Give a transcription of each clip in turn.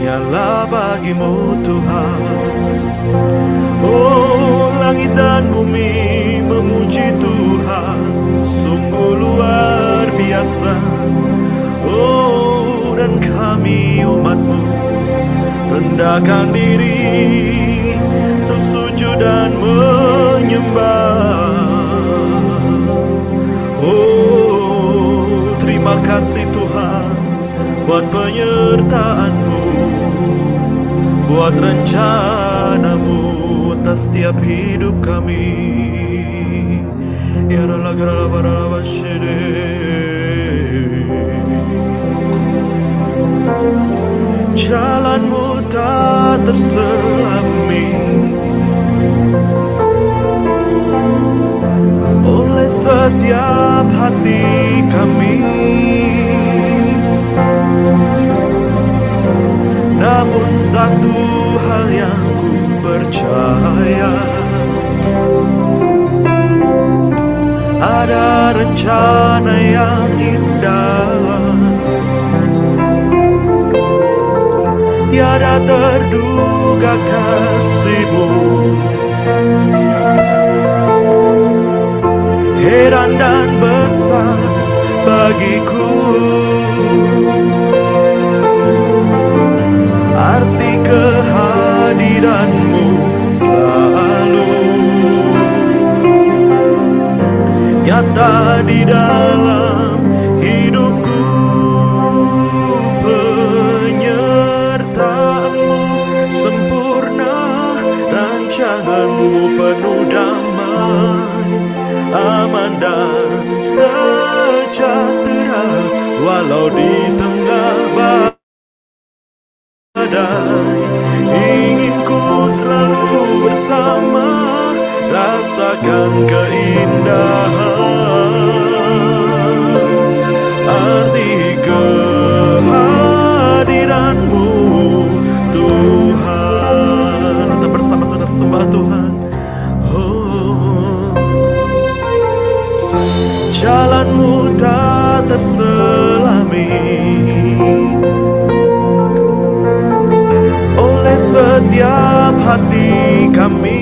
hanyalah bagimu Tuhan. Oh, langit dan bumi memuji Tuhan, sungguh luar biasa. Oh, dan kami umat-Mu rendahkan diri untuk sujud dan menyembah. Oh, terima kasih Tuhan buat penyertaan-Mu, buat rencana-Mu atas setiap hidup kami. Ya Allah, jalan-Mu tak terselami oleh setiap hati kami. Namun satu hal yang ku percaya, ada rencana yang indah, tiada terduga kasih-Mu. Heran dan besar bagiku arti kehadiran-Mu selalu nyata di dalam hidupku. Penyertaan-Mu sempurna, rancangan-Mu penuh damai, aman dan sejahtera walau di tengah badai. Ingin ku selalu bersama, rasakan keindahan arti kehadiran-Mu Tuhan. Kita bersama-sama sembah Tuhan. Oh, jalan-Mu tak terselami oleh setiap hati kami.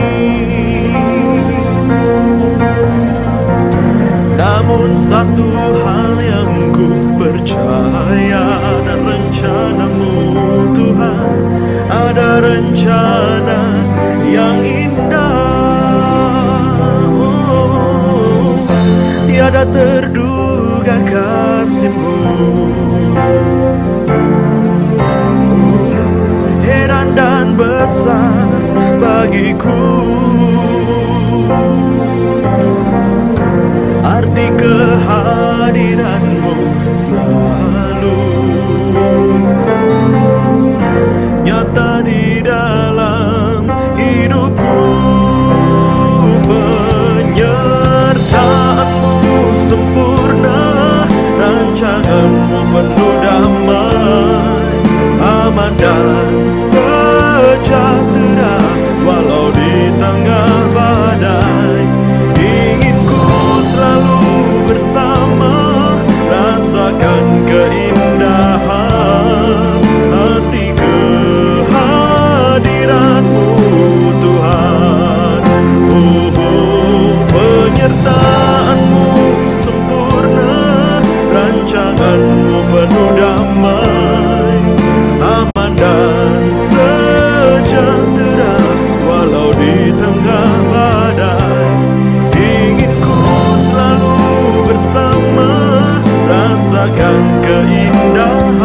Namun satu hal yang ku percaya, ada rencana-Mu Tuhan, ada rencana yang indah. Oh, tiada terduga kasih-Mu. Heran dan besar bagiku arti kehadiran-Mu selalu nyata di dalam hidupku. Penyertaan-Mu sempurna, rancangan-Mu penuh damai, aman dan sejahtera walau di tengah badai. Ingin ku selalu bersama, rasakan keindahan hati kehadiran-Mu Tuhan. Oh, penyertaan-Mu sempurna, rancangan-Mu penuh damai, aman dan sejahtera walau di tengah badai. Ingin ku selalu bersama, rasakan keindahan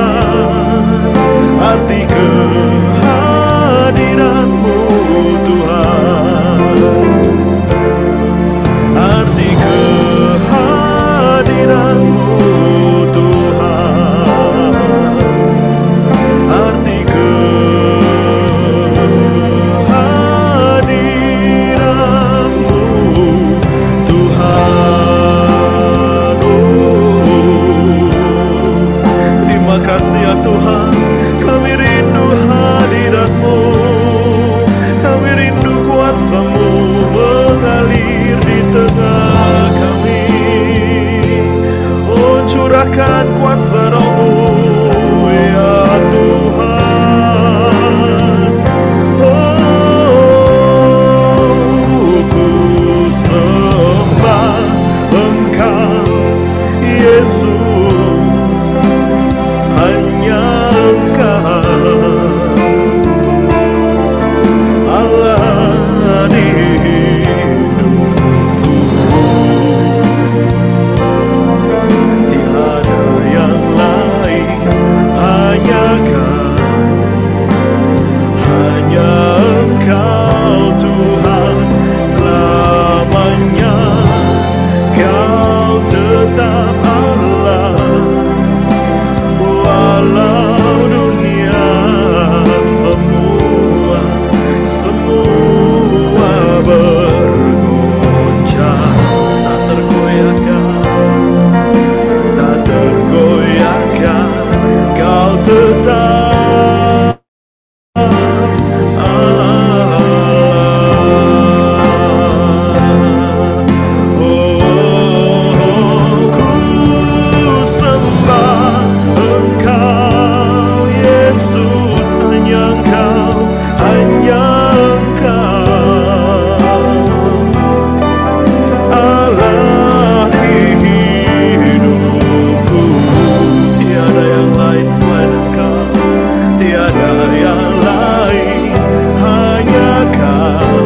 ada yang lain, hanya Kau,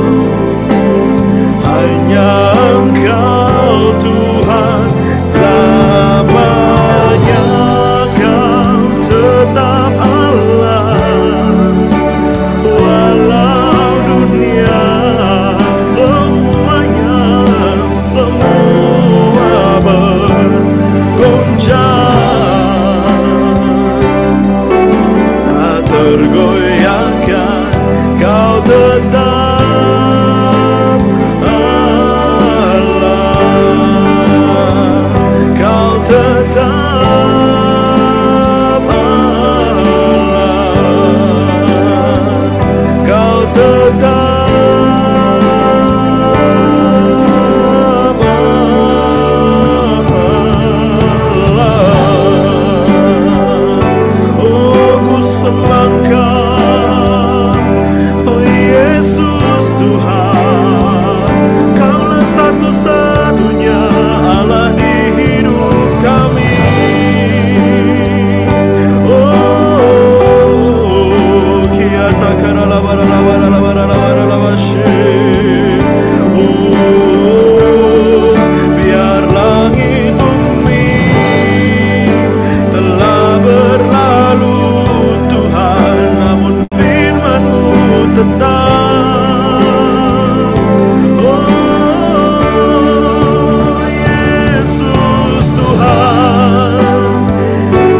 hanya Engkau Tuhan. Selamanya Kau tetap Allah, walau dunia semuanya semua bergoncang, tak tergoyahkan, Kau tetap Allah, Kau tetap Allah, Kau tetap semangkah, oh Yesus Tuhan, Kaulah satu-satunya Allah di hidup kami. Oh, kiata karala barala barala barala barala bashe. Oh, biar langit bumi telah berlalu, namun firman-Mu tetap. Oh Yesus Tuhan,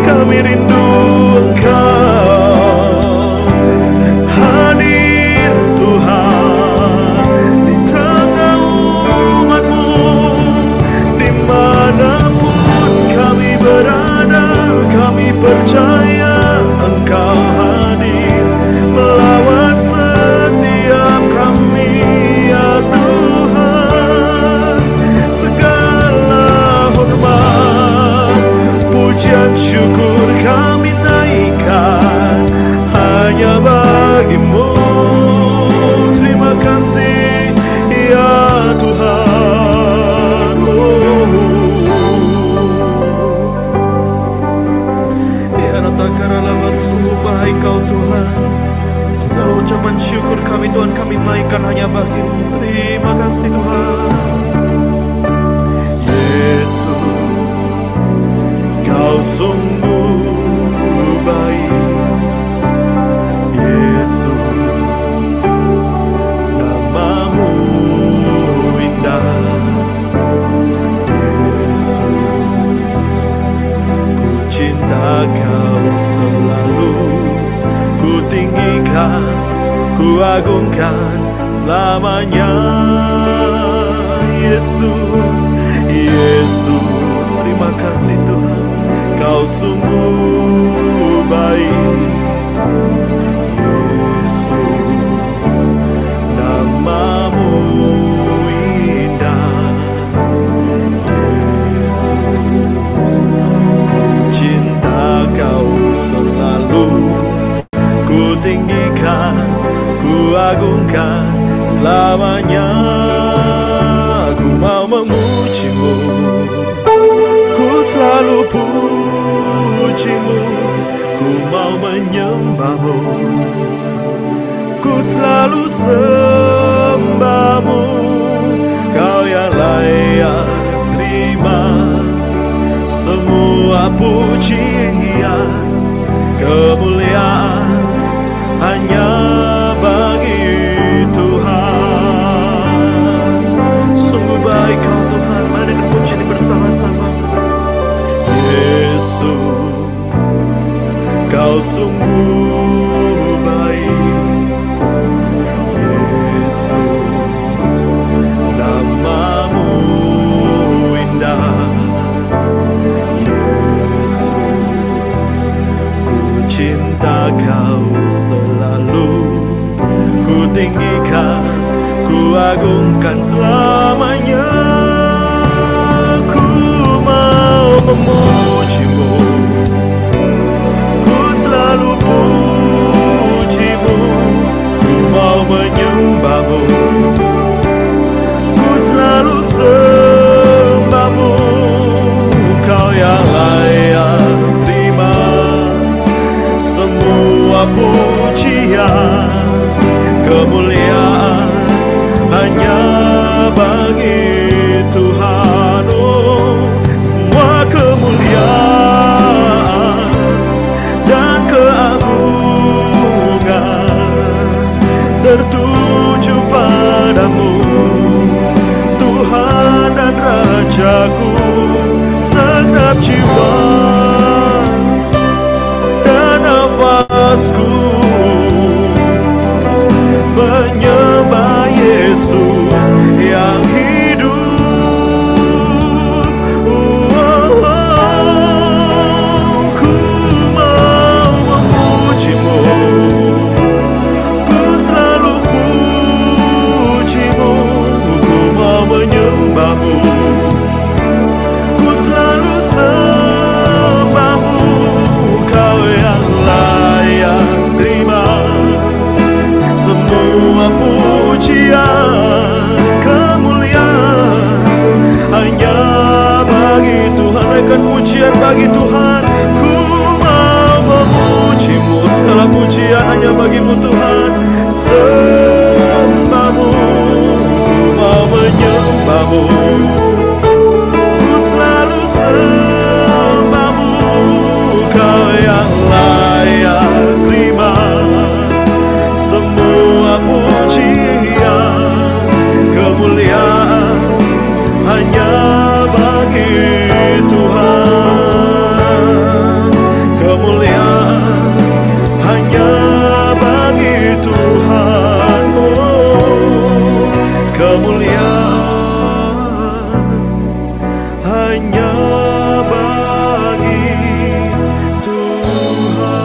kami rindu Engkau hadir Tuhan di tengah umat-Mu, dimanapun kami berada. Kami percaya Engkau hadir melawat setiap kami, ya Tuhan. Segala hormat, pujian, syukur kami naikkan hanya bagi-Mu. Terima kasih ya Tuhan. Sungguh baik Kau Tuhan. Segala ucapan syukur kami Tuhan, kami naikkan hanya bagi-Mu. Terima kasih Tuhan. Yesus, Kau sungguh baik. Yesus, nama-Mu indah. Yesus, ku cinta Kau selalu, ku tinggikan, ku agungkan selamanya. Yesus, Yesus, terima kasih Tuhan, Kau sungguh baik. Yesus, nama-Mu indah. Yesus, ku cinta Kau selalu, ku tinggikan, ku agungkan selamanya. Ku mau memuji-Mu, ku selalu puji-Mu. Ku mau menyembah-Mu, ku selalu sembah-Mu. Kau yang layak terima semua pujian, kemuliaan hanya bagi Tuhan. Sungguh baik Kau Tuhan, mari kita puji ini bersama-sama. Yesus, Kau sungguh baik. Yesus, nama-Mu indah. Yesus, ku cinta Kau selalu, ku tinggikan, ku agungkan selamanya. Ku mau memuji-Mu, ku selalu puji-Mu. Ku mau menyembah-Mu, ku selalu sembah-Mu. Kau yang layak terima semua pujian, tertuju padamu, Tuhan dan Rajaku. Segenap jiwa dan nafasku menyembah Yesus yang hidup. Ku mau memujimu, ku selalu pujimu, ku mau menyembahmu, ku selalu sembahmu. Kau yang layak terima semua pujian, kemuliaan hanya bagi Tuhan. Naikkan pujian bagi Tuhan. Ku mau memujimu, segala pujian hanya bagimu Tuhan. Sembahmu, ku mau menyembahmu, ku selalu sembahmu. Kau yang layak terima semua pujian, kemuliaan hanya bagi Tuhan. Kemuliaan hanya bagi Tuhan. Oh, kemuliaan hanya bagi Tuhan.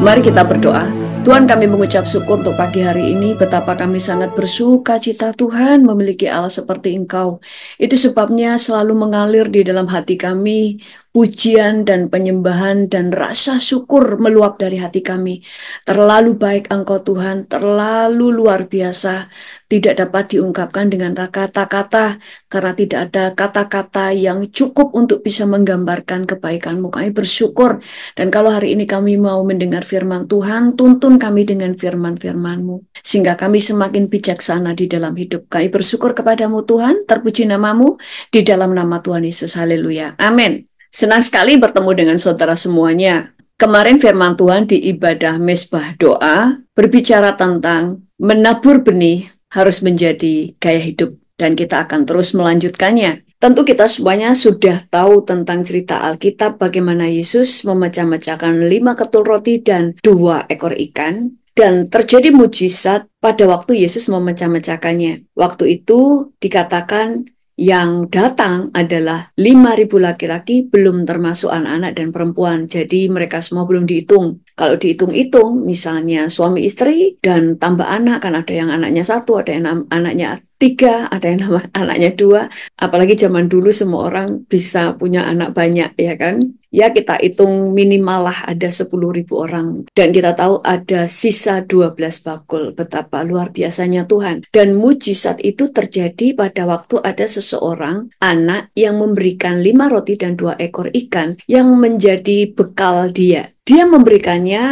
Mari kita berdoa. Tuhan, kami mengucap syukur untuk pagi hari ini, betapa kami sangat bersuka cita Tuhan memiliki Allah seperti Engkau. Itu sebabnya selalu mengalir di dalam hati kami pujian dan penyembahan dan rasa syukur meluap dari hati kami. Terlalu baik Engkau Tuhan, terlalu luar biasa, tidak dapat diungkapkan dengan kata-kata, karena tidak ada kata-kata yang cukup untuk bisa menggambarkan kebaikan-Mu. Kami bersyukur, dan kalau hari ini kami mau mendengar firman Tuhan, tuntun kami dengan firman-firman-Mu, sehingga kami semakin bijaksana di dalam hidup. Kami bersyukur kepadamu Tuhan, terpuji nama-Mu, di dalam nama Tuhan Yesus, haleluya, amin. Senang sekali bertemu dengan saudara semuanya. Kemarin firman Tuhan di ibadah mesbah doa berbicara tentang menabur benih harus menjadi gaya hidup, dan kita akan terus melanjutkannya. Tentu kita semuanya sudah tahu tentang cerita Alkitab bagaimana Yesus memecah-mecahkan 5 ketul roti dan 2 ekor ikan, dan terjadi mujizat pada waktu Yesus memecah-mecahkannya. Waktu itu dikatakan yang datang adalah 5.000 laki-laki, belum termasuk anak-anak dan perempuan. Jadi mereka semua belum dihitung. Kalau dihitung-hitung, misalnya suami istri dan tambah anak, kan ada yang anaknya 1, ada yang anaknya 3, ada yang anaknya 2. Apalagi zaman dulu semua orang bisa punya anak banyak, ya kan? Ya kita hitung minimal lah ada 10.000 orang. Dan kita tahu ada sisa 12 bakul. Betapa luar biasanya Tuhan. Dan mujizat itu terjadi pada waktu ada seseorang anak yang memberikan 5 roti dan 2 ekor ikan yang menjadi bekal dia. Dia memberikannya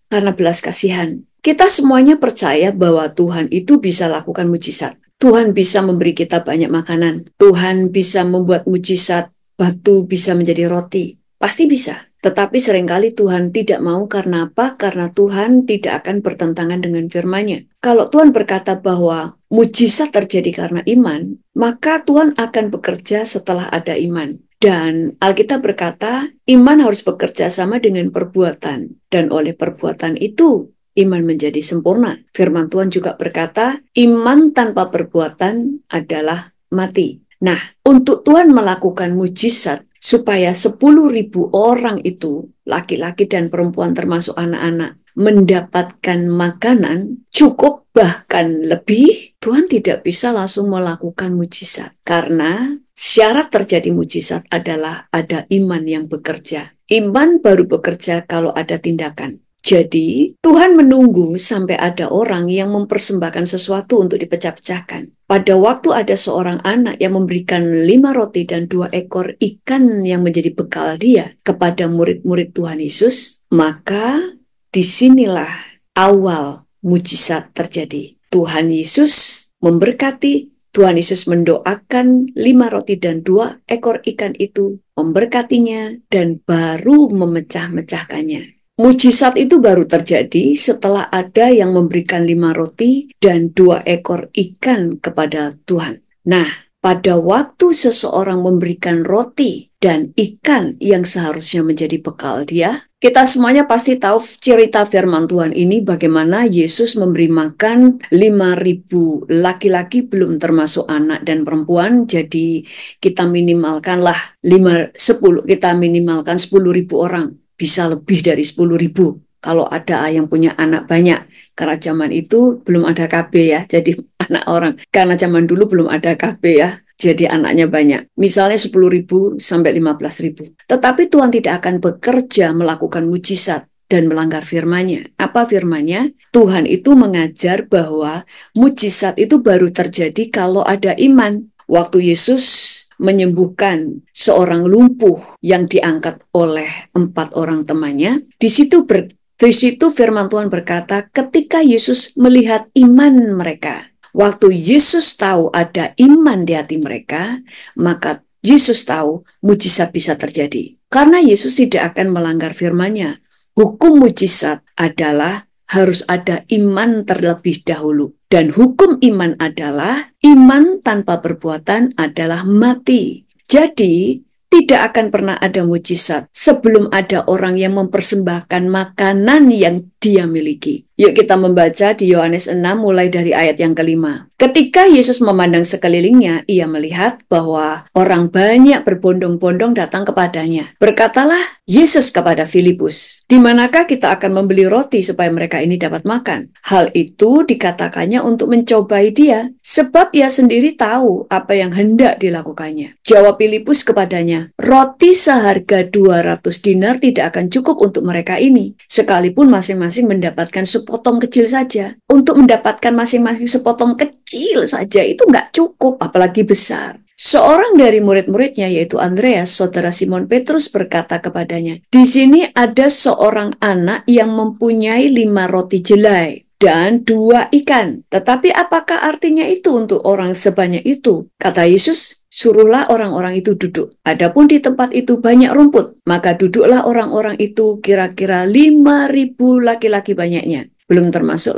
karena belas kasihan. Kita semuanya percaya bahwa Tuhan itu bisa lakukan mujizat. Tuhan bisa memberi kita banyak makanan. Tuhan bisa membuat mujizat batu bisa menjadi roti. Pasti bisa. Tetapi seringkali Tuhan tidak mau karena apa? Karena Tuhan tidak akan bertentangan dengan firman-Nya. Kalau Tuhan berkata bahwa mujizat terjadi karena iman, maka Tuhan akan bekerja setelah ada iman. Dan Alkitab berkata, iman harus bekerja sama dengan perbuatan. Dan oleh perbuatan itu, iman menjadi sempurna. Firman Tuhan juga berkata, iman tanpa perbuatan adalah mati. Nah, untuk Tuhan melakukan mujizat, supaya 10.000 orang itu, laki-laki dan perempuan termasuk anak-anak, mendapatkan makanan cukup bahkan lebih, Tuhan tidak bisa langsung melakukan mujizat. Karena syarat terjadi mujizat adalah ada iman yang bekerja. Iman baru bekerja kalau ada tindakan. Jadi, Tuhan menunggu sampai ada orang yang mempersembahkan sesuatu untuk dipecah-pecahkan. Pada waktu ada seorang anak yang memberikan 5 roti dan 2 ekor ikan yang menjadi bekal dia kepada murid-murid Tuhan Yesus, maka disinilah awal mujizat terjadi. Tuhan Yesus memberkati, Tuhan Yesus mendoakan 5 roti dan 2 ekor ikan itu, memberkatinya dan baru memecah-mecahkannya. Mujizat itu baru terjadi setelah ada yang memberikan 5 roti dan 2 ekor ikan kepada Tuhan. Nah, pada waktu seseorang memberikan roti dan ikan yang seharusnya menjadi bekal dia, kita semuanya pasti tahu cerita firman Tuhan ini bagaimana Yesus memberi makan 5.000 laki-laki belum termasuk anak dan perempuan. Jadi kita minimalkanlah 10, kita minimalkan 10.000 orang. Bisa lebih dari 10.000 kalau ada yang punya anak banyak. Karena zaman itu belum ada KB ya, jadi anak orang. Karena zaman dulu belum ada KB ya, jadi anaknya banyak. Misalnya 10.000 sampai 15.000. Tetapi Tuhan tidak akan bekerja melakukan mujizat dan melanggar firman-Nya. Apa firman-Nya? Tuhan itu mengajar bahwa mujizat itu baru terjadi kalau ada iman. Waktu Yesus menyembuhkan seorang lumpuh yang diangkat oleh 4 orang temannya, di situ firman Tuhan berkata, ketika Yesus melihat iman mereka, waktu Yesus tahu ada iman di hati mereka, maka Yesus tahu mujizat bisa terjadi. Karena Yesus tidak akan melanggar firman-Nya. Hukum mujizat adalah harus ada iman terlebih dahulu. Dan hukum iman adalah iman tanpa perbuatan adalah mati. Jadi, tidak akan pernah ada mujizat sebelum ada orang yang mempersembahkan makanan yang dia miliki. Yuk kita membaca di Yohanes 6 mulai dari ayat yang ke-5. Ketika Yesus memandang sekelilingnya, ia melihat bahwa orang banyak berbondong-bondong datang kepadanya. Berkatalah Yesus kepada Filipus, "Di manakah kita akan membeli roti supaya mereka ini dapat makan?" Hal itu dikatakannya untuk mencobai dia, sebab ia sendiri tahu apa yang hendak dilakukannya. Jawab Filipus kepadanya, "Roti seharga 200 dinar tidak akan cukup untuk mereka ini, sekalipun masing-masing mendapatkan sepotong kecil saja." Untuk mendapatkan masing-masing sepotong kecil saja itu nggak cukup, apalagi besar. Seorang dari murid-muridnya, yaitu Andreas, saudara Simon Petrus, berkata kepadanya, "Di sini ada seorang anak yang mempunyai 5 roti jelai dan 2 ikan. Tetapi apakah artinya itu untuk orang sebanyak itu?" Kata Yesus, "Suruhlah orang-orang itu duduk. Adapun di tempat itu banyak rumput, maka duduklah orang-orang itu kira-kira 5.000 laki-laki banyaknya. Belum termasuk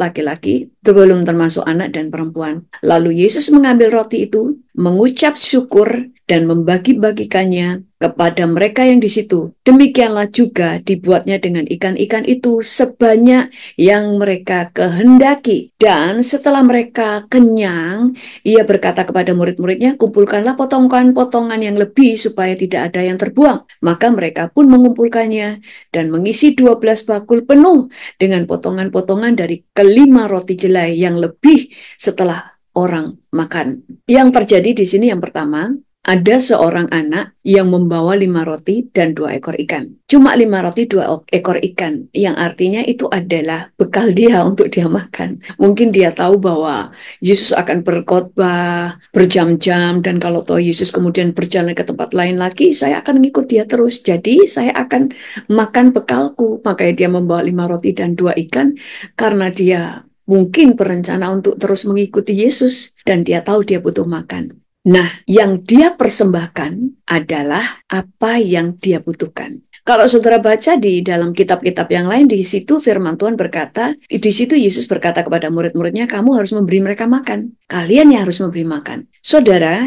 anak dan perempuan. Lalu Yesus mengambil roti itu, mengucap syukur, dan membagi-bagikannya kepada mereka yang di situ. Demikianlah juga dibuatnya dengan ikan-ikan itu sebanyak yang mereka kehendaki. Dan setelah mereka kenyang, ia berkata kepada murid-muridnya, "Kumpulkanlah potongan-potongan yang lebih supaya tidak ada yang terbuang." Maka mereka pun mengumpulkannya dan mengisi 12 bakul penuh dengan potongan-potongan dari ke-5 roti jelai yang lebih setelah orang makan. Yang terjadi di sini yang pertama, ada seorang anak yang membawa 5 roti dan 2 ekor ikan. Cuma 5 roti, 2 ekor ikan, yang artinya itu adalah bekal dia untuk dia makan. Mungkin dia tahu bahwa Yesus akan berkhotbah berjam-jam, dan kalau tahu Yesus kemudian berjalan ke tempat lain lagi, saya akan ngikut dia terus. Jadi saya akan makan bekalku. Makanya dia membawa 5 roti dan 2 ikan, karena dia mungkin berencana untuk terus mengikuti Yesus, dan dia tahu dia butuh makan. Nah, yang dia persembahkan adalah apa yang dia butuhkan. Kalau saudara baca di dalam kitab-kitab yang lain, di situ firman Tuhan berkata, di situ Yesus berkata kepada murid-muridnya, "Kamu harus memberi mereka makan. Kalian yang harus memberi makan." Saudara,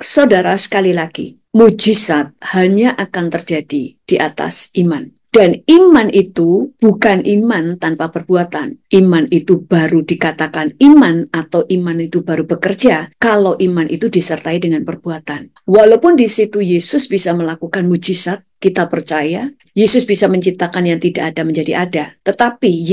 saudara sekali lagi, mujizat hanya akan terjadi di atas iman. Dan iman itu bukan iman tanpa perbuatan. Iman itu baru dikatakan iman, atau iman itu baru bekerja kalau iman itu disertai dengan perbuatan. Walaupun di situ Yesus bisa melakukan mujizat, kita percaya Yesus bisa menciptakan yang tidak ada menjadi ada. Tetapi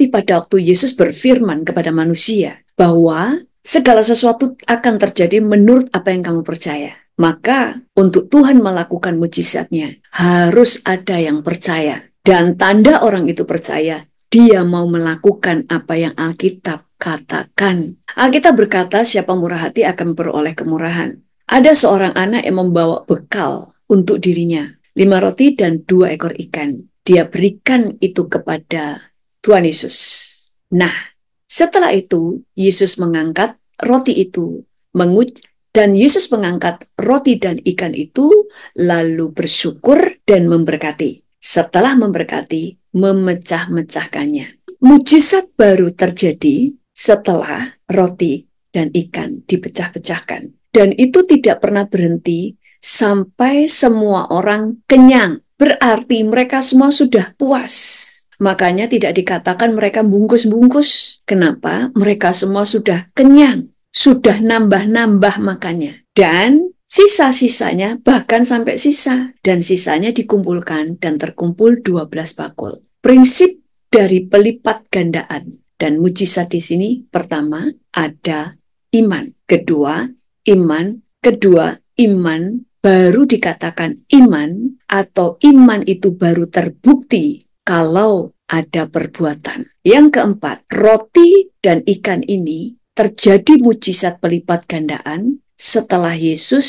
pada waktu Yesus berfirman kepada manusia bahwa segala sesuatu akan terjadi menurut apa yang kamu percaya. Maka untuk Tuhan melakukan mujizatnya harus ada yang percaya. Dan tanda orang itu percaya, dia mau melakukan apa yang Alkitab katakan. Alkitab berkata, siapa murah hati akan beroleh kemurahan. Ada seorang anak yang membawa bekal untuk dirinya, 5 roti dan 2 ekor ikan. Dia berikan itu kepada Tuhan Yesus. Nah, setelah itu Yesus mengangkat roti itu, dan Yesus mengangkat roti dan ikan itu, lalu bersyukur dan memberkati. setelah memberkati, memecah-mecahkannya. Mujizat baru terjadi setelah roti dan ikan dipecah-pecahkan. Dan itu tidak pernah berhenti sampai semua orang kenyang. Berarti mereka semua sudah puas. Makanya tidak dikatakan mereka bungkus-bungkus. Kenapa? Mereka semua sudah kenyang. Sudah nambah-nambah makannya. Dan sisa-sisanya bahkan sampai sisa. Dan sisanya dikumpulkan dan terkumpul 12 bakul. Prinsip dari pelipat gandaan dan mujizat di sini pertama ada iman. Kedua, iman. Kedua, iman baru dikatakan iman atau iman itu baru terbukti kalau ada perbuatan. Yang keempat, roti dan ikan ini terjadi mujizat pelipat gandaan setelah Yesus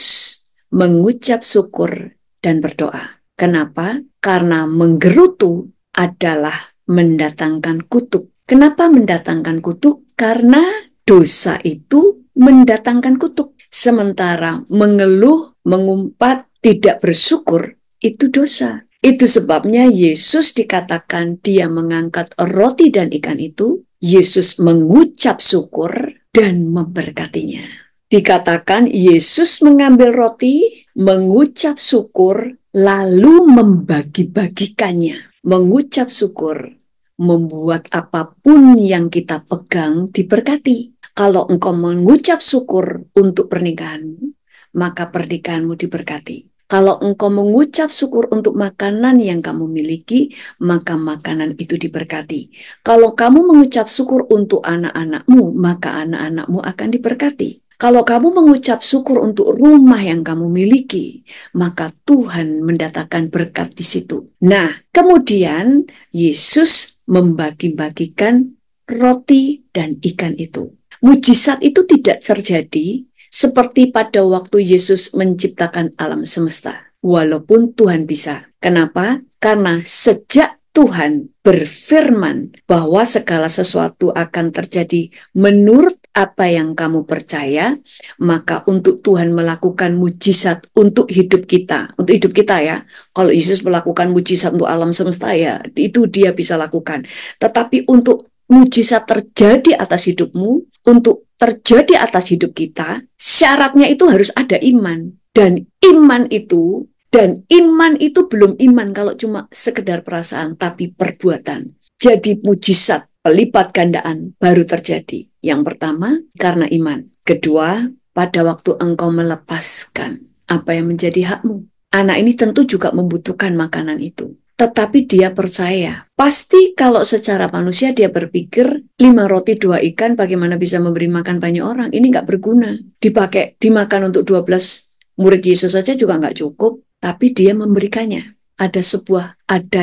mengucap syukur dan berdoa. Kenapa? Karena menggerutu adalah mendatangkan kutuk. Kenapa mendatangkan kutuk? Karena dosa itu mendatangkan kutuk. Sementara mengeluh, mengumpat, tidak bersyukur, itu dosa. Itu sebabnya Yesus dikatakan dia mengangkat roti dan ikan itu. Yesus mengucap syukur dan memberkatinya. Dikatakan Yesus mengambil roti, mengucap syukur, lalu membagi-bagikannya. Mengucap syukur membuat apapun yang kita pegang diberkati. Kalau engkau mengucap syukur untuk pernikahanmu, maka pernikahanmu diberkati. Kalau engkau mengucap syukur untuk makanan yang kamu miliki, maka makanan itu diberkati. Kalau kamu mengucap syukur untuk anak-anakmu, maka anak-anakmu akan diberkati. Kalau kamu mengucap syukur untuk rumah yang kamu miliki, maka Tuhan mendatangkan berkat di situ. Nah, kemudian Yesus membagi-bagikan roti dan ikan itu. Mujizat itu tidak terjadi seperti pada waktu Yesus menciptakan alam semesta. Walaupun Tuhan bisa. Kenapa? Karena sejak Tuhan berfirman bahwa segala sesuatu akan terjadi menurut apa yang kamu percaya, maka untuk Tuhan melakukan mujizat untuk hidup kita ya. Kalau Yesus melakukan mujizat untuk alam semesta ya, itu dia bisa lakukan. Tetapi untuk mujizat terjadi atas hidupmu, untuk terjadi atas hidup kita, syaratnya itu harus ada iman. Dan iman itu belum iman kalau cuma sekedar perasaan, tapi perbuatan. Jadi mujizat pelipat gandaan baru terjadi. Yang pertama, karena iman. Kedua, pada waktu engkau melepaskan apa yang menjadi hakmu. Anak ini tentu juga membutuhkan makanan itu. Tetapi dia percaya. Pasti kalau secara manusia dia berpikir 5 roti 2 ikan bagaimana bisa memberi makan banyak orang. Ini nggak berguna. Dimakan untuk 12 murid Yesus saja juga nggak cukup. Tapi dia memberikannya. Ada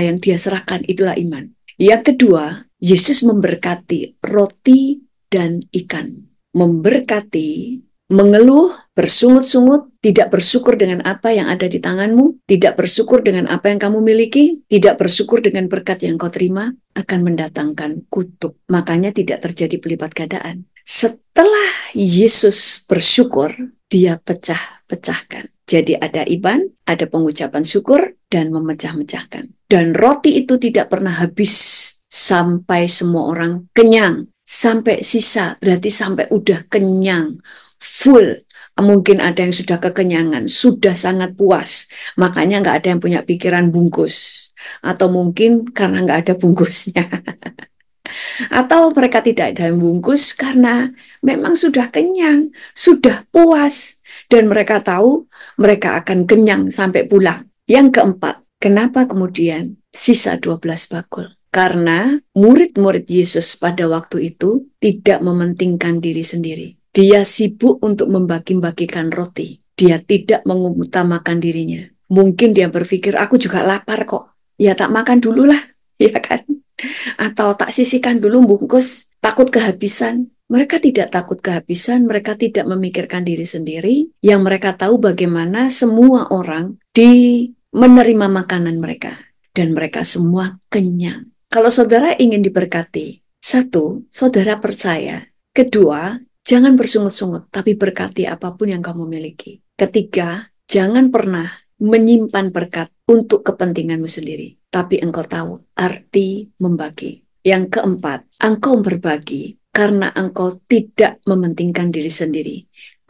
yang dia serahkan. Itulah iman. Yang kedua, Yesus memberkati roti dan ikan. Memberkati, mengeluh, bersungut-sungut, tidak bersyukur dengan apa yang ada di tanganmu, tidak bersyukur dengan apa yang kamu miliki, tidak bersyukur dengan berkat yang kau terima, akan mendatangkan kutuk. Makanya tidak terjadi pelipat gandaan. Setelah Yesus bersyukur, dia pecah-pecahkan. Jadi ada iman, ada pengucapan syukur, dan memecah-mecahkan. Dan roti itu tidak pernah habis sampai semua orang kenyang. Sampai sisa, berarti sampai udah kenyang, full. Mungkin ada yang sudah kekenyangan, sudah sangat puas. Makanya nggak ada yang punya pikiran bungkus. Atau mungkin karena nggak ada bungkusnya. Atau mereka tidak ada yang bungkus karena memang sudah kenyang, sudah puas. Dan mereka tahu mereka akan kenyang sampai pulang. Yang keempat, kenapa kemudian sisa 12 bakul? Karena murid-murid Yesus pada waktu itu tidak mementingkan diri sendiri. Dia sibuk untuk membagi-bagikan roti. Dia tidak mengutamakan dirinya. Mungkin dia berpikir, aku juga lapar kok. Ya tak makan dulu lah, ya kan? Atau tak sisihkan dulu bungkus, takut kehabisan. Mereka tidak takut kehabisan, mereka tidak memikirkan diri sendiri. Yang mereka tahu bagaimana semua orang menerima makanan mereka. Dan mereka semua kenyang. Kalau saudara ingin diberkati, 1, saudara percaya. Kedua, jangan bersungut-sungut, tapi berkati apapun yang kamu miliki. Ketiga, jangan pernah menyimpan berkat untuk kepentinganmu sendiri, tapi engkau tahu arti membagi. Yang keempat, engkau berbagi karena engkau tidak mementingkan diri sendiri,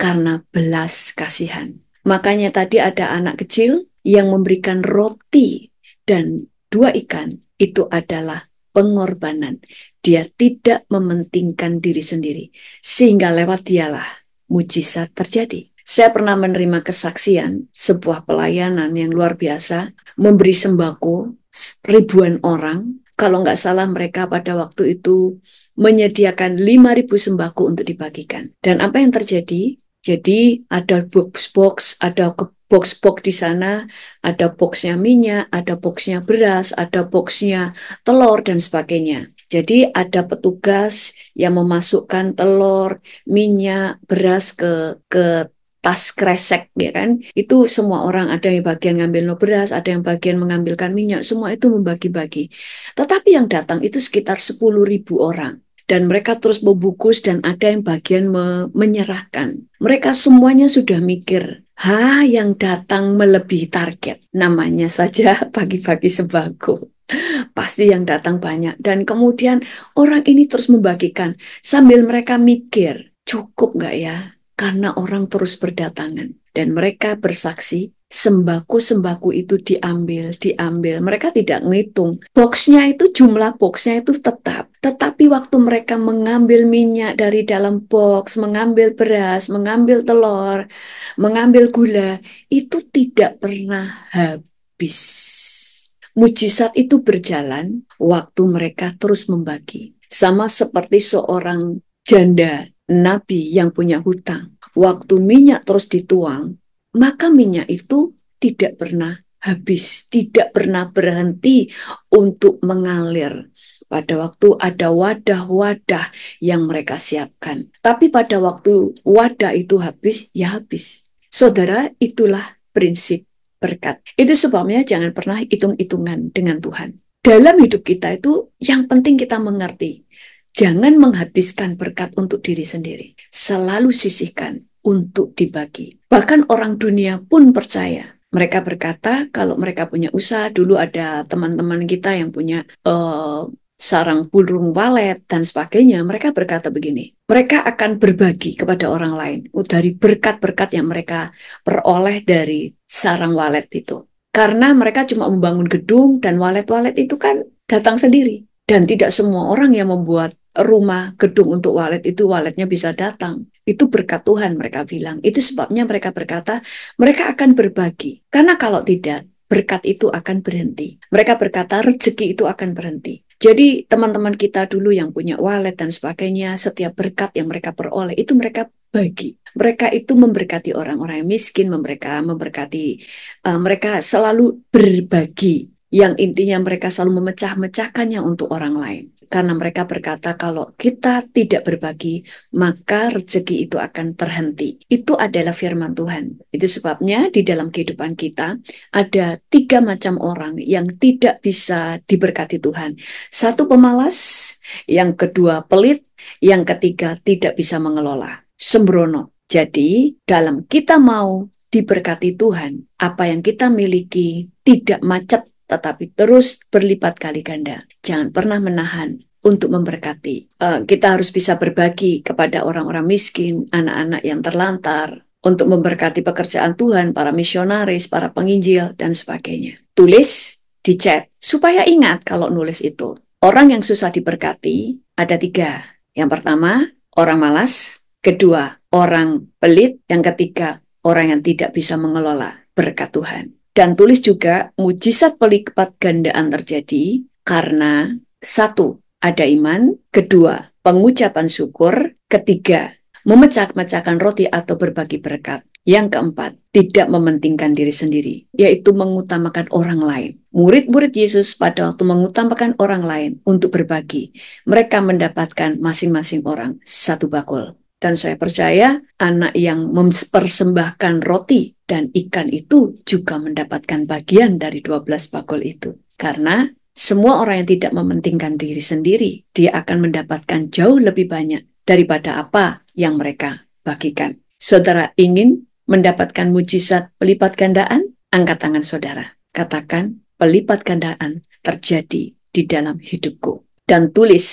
karena belas kasihan. Makanya tadi ada anak kecil yang memberikan roti dan 2 ikan, itu adalah pengorbanan. Dia tidak mementingkan diri sendiri, sehingga lewat dialah mujizat terjadi. Saya pernah menerima kesaksian sebuah pelayanan yang luar biasa, memberi sembako ribuan orang. Kalau nggak salah mereka pada waktu itu menyediakan 5.000 sembako untuk dibagikan. Dan apa yang terjadi? Jadi ada box-box, ada box-box di sana, ada boxnya minyak, ada boxnya beras, ada boxnya telur, dan sebagainya. Jadi ada petugas yang memasukkan telur, minyak, beras ke tas kresek, ya kan? Itu semua orang, ada yang bagian ngambil beras, ada yang bagian mengambilkan minyak, semua itu membagi-bagi. Tetapi yang datang itu sekitar 10.000 orang. Dan mereka terus membungkus dan ada yang bagian menyerahkan. Mereka semuanya sudah mikir, yang datang melebihi target. Namanya saja bagi-bagi sembako. Pasti yang datang banyak. Dan kemudian orang ini terus membagikan. Sambil mereka mikir, cukup nggak ya? Karena orang terus berdatangan. Dan mereka bersaksi, sembako-sembako itu diambil. Mereka tidak ngitung. Boxnya itu, jumlah boxnya itu tetap. Tetapi waktu mereka mengambil minyak dari dalam box, mengambil beras, mengambil telur, mengambil gula, itu tidak pernah habis. Mujizat itu berjalan waktu mereka terus membagi. Sama seperti seorang janda nabi yang punya hutang. Waktu minyak terus dituang, maka minyak itu tidak pernah habis, tidak pernah berhenti untuk mengalir. Pada waktu ada wadah-wadah yang mereka siapkan. Tapi pada waktu wadah itu habis, ya habis. Saudara, itulah prinsip berkat. Itu sebabnya jangan pernah hitung-hitungan dengan Tuhan. Dalam hidup kita itu yang penting kita mengerti. Jangan menghabiskan berkat untuk diri sendiri. Selalu sisihkan untuk dibagi. Bahkan orang dunia pun percaya. Mereka berkata kalau mereka punya usaha, dulu ada teman-teman kita yang punya sarang burung walet dan sebagainya, mereka berkata begini, mereka akan berbagi kepada orang lain dari berkat-berkat yang mereka peroleh dari sarang walet itu. Karena mereka cuma membangun gedung dan walet-walet itu kan datang sendiri. Dan tidak semua orang yang membuat rumah gedung untuk walet itu waletnya bisa datang. Itu berkat Tuhan, mereka bilang. Itu sebabnya mereka berkata mereka akan berbagi. Karena kalau tidak, berkat itu akan berhenti. Mereka berkata rezeki itu akan berhenti. Jadi teman-teman kita dulu yang punya walet dan sebagainya, setiap berkat yang mereka peroleh itu mereka bagi. Mereka itu memberkati orang-orang yang miskin, mereka selalu berbagi. Yang intinya mereka selalu memecah-mecahkannya untuk orang lain. Karena mereka berkata kalau kita tidak berbagi, maka rezeki itu akan terhenti. Itu adalah firman Tuhan. Itu sebabnya di dalam kehidupan kita ada 3 macam orang yang tidak bisa diberkati Tuhan. 1 pemalas, yang kedua pelit, yang ketiga tidak bisa mengelola. Sembrono. Jadi dalam kita mau diberkati Tuhan, apa yang kita miliki tidak macet, tetapi terus berlipat kali ganda. Jangan pernah menahan untuk memberkati. Kita harus bisa berbagi kepada orang-orang miskin, anak-anak yang terlantar, untuk memberkati pekerjaan Tuhan, para misionaris, para penginjil, dan sebagainya. Tulis di chat, supaya ingat kalau nulis itu. Orang yang susah diberkati ada 3. Yang pertama, orang malas. Kedua, orang pelit. Yang ketiga, orang yang tidak bisa mengelola berkat Tuhan. Dan tulis juga mujizat pelipat gandaan terjadi karena 1, ada iman, 2, pengucapan syukur, 3, memecah-mecahkan roti atau berbagi berkat. Yang keempat, tidak mementingkan diri sendiri, yaitu mengutamakan orang lain. Murid-murid Yesus pada waktu mengutamakan orang lain untuk berbagi, mereka mendapatkan masing-masing orang 1 bakul. Dan saya percaya anak yang mempersembahkan roti dan ikan itu juga mendapatkan bagian dari 12 bakul itu. Karena semua orang yang tidak mementingkan diri sendiri, dia akan mendapatkan jauh lebih banyak daripada apa yang mereka bagikan. Saudara ingin mendapatkan mujizat pelipat gandaan? Angkat tangan saudara. Katakan, pelipat gandaan terjadi di dalam hidupku. Dan tulis,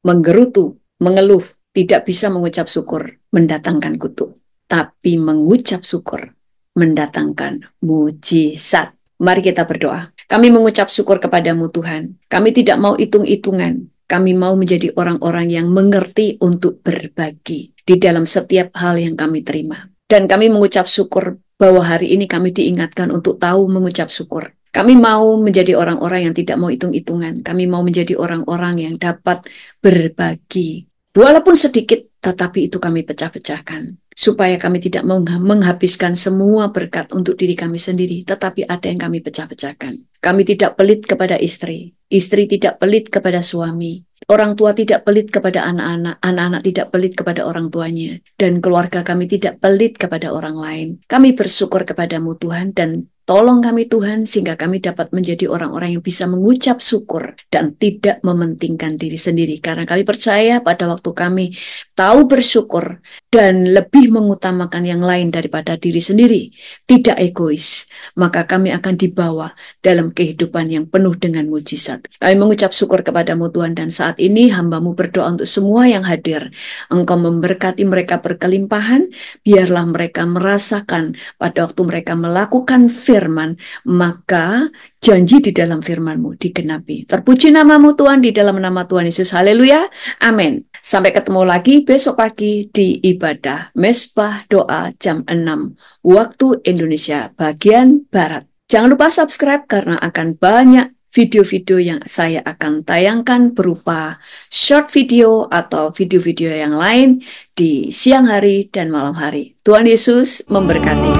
menggerutu, mengeluh, tidak bisa mengucap syukur, mendatangkan kutuk. Tapi mengucap syukur, mendatangkan mujizat. Mari kita berdoa. Kami mengucap syukur kepadamu Tuhan. Kami tidak mau hitung-hitungan. Kami mau menjadi orang-orang yang mengerti untuk berbagi di dalam setiap hal yang kami terima. Dan kami mengucap syukur bahwa hari ini kami diingatkan untuk tahu mengucap syukur. Kami mau menjadi orang-orang yang tidak mau hitung-hitungan. Kami mau menjadi orang-orang yang dapat berbagi. Walaupun sedikit, tetapi itu kami pecah-pecahkan. Supaya kami tidak menghabiskan semua berkat untuk diri kami sendiri, tetapi ada yang kami pecah-pecahkan. Kami tidak pelit kepada istri, istri tidak pelit kepada suami, orang tua tidak pelit kepada anak-anak, anak-anak tidak pelit kepada orang tuanya, dan keluarga kami tidak pelit kepada orang lain. Kami bersyukur kepadamu Tuhan, dan tolong kami Tuhan, sehingga kami dapat menjadi orang-orang yang bisa mengucap syukur dan tidak mementingkan diri sendiri. Karena kami percaya pada waktu kami tahu bersyukur dan lebih mengutamakan yang lain daripada diri sendiri, tidak egois, maka kami akan dibawa dalam kehidupan yang penuh dengan mujizat. Kami mengucap syukur kepadamu Tuhan, dan saat ini hamba-Mu berdoa untuk semua yang hadir. Engkau memberkati mereka berkelimpahan, biarlah mereka merasakan pada waktu mereka melakukan firman, maka janji di dalam firman-Mu digenapi. Terpuji nama-Mu Tuhan, di dalam nama Tuhan Yesus. Haleluya. Amin. Sampai ketemu lagi besok pagi di ibadah Mezbah Doa jam 6 waktu Indonesia bagian Barat. Jangan lupa subscribe karena akan banyak video-video yang saya akan tayangkan berupa short video atau video-video yang lain di siang hari dan malam hari. Tuhan Yesus memberkati.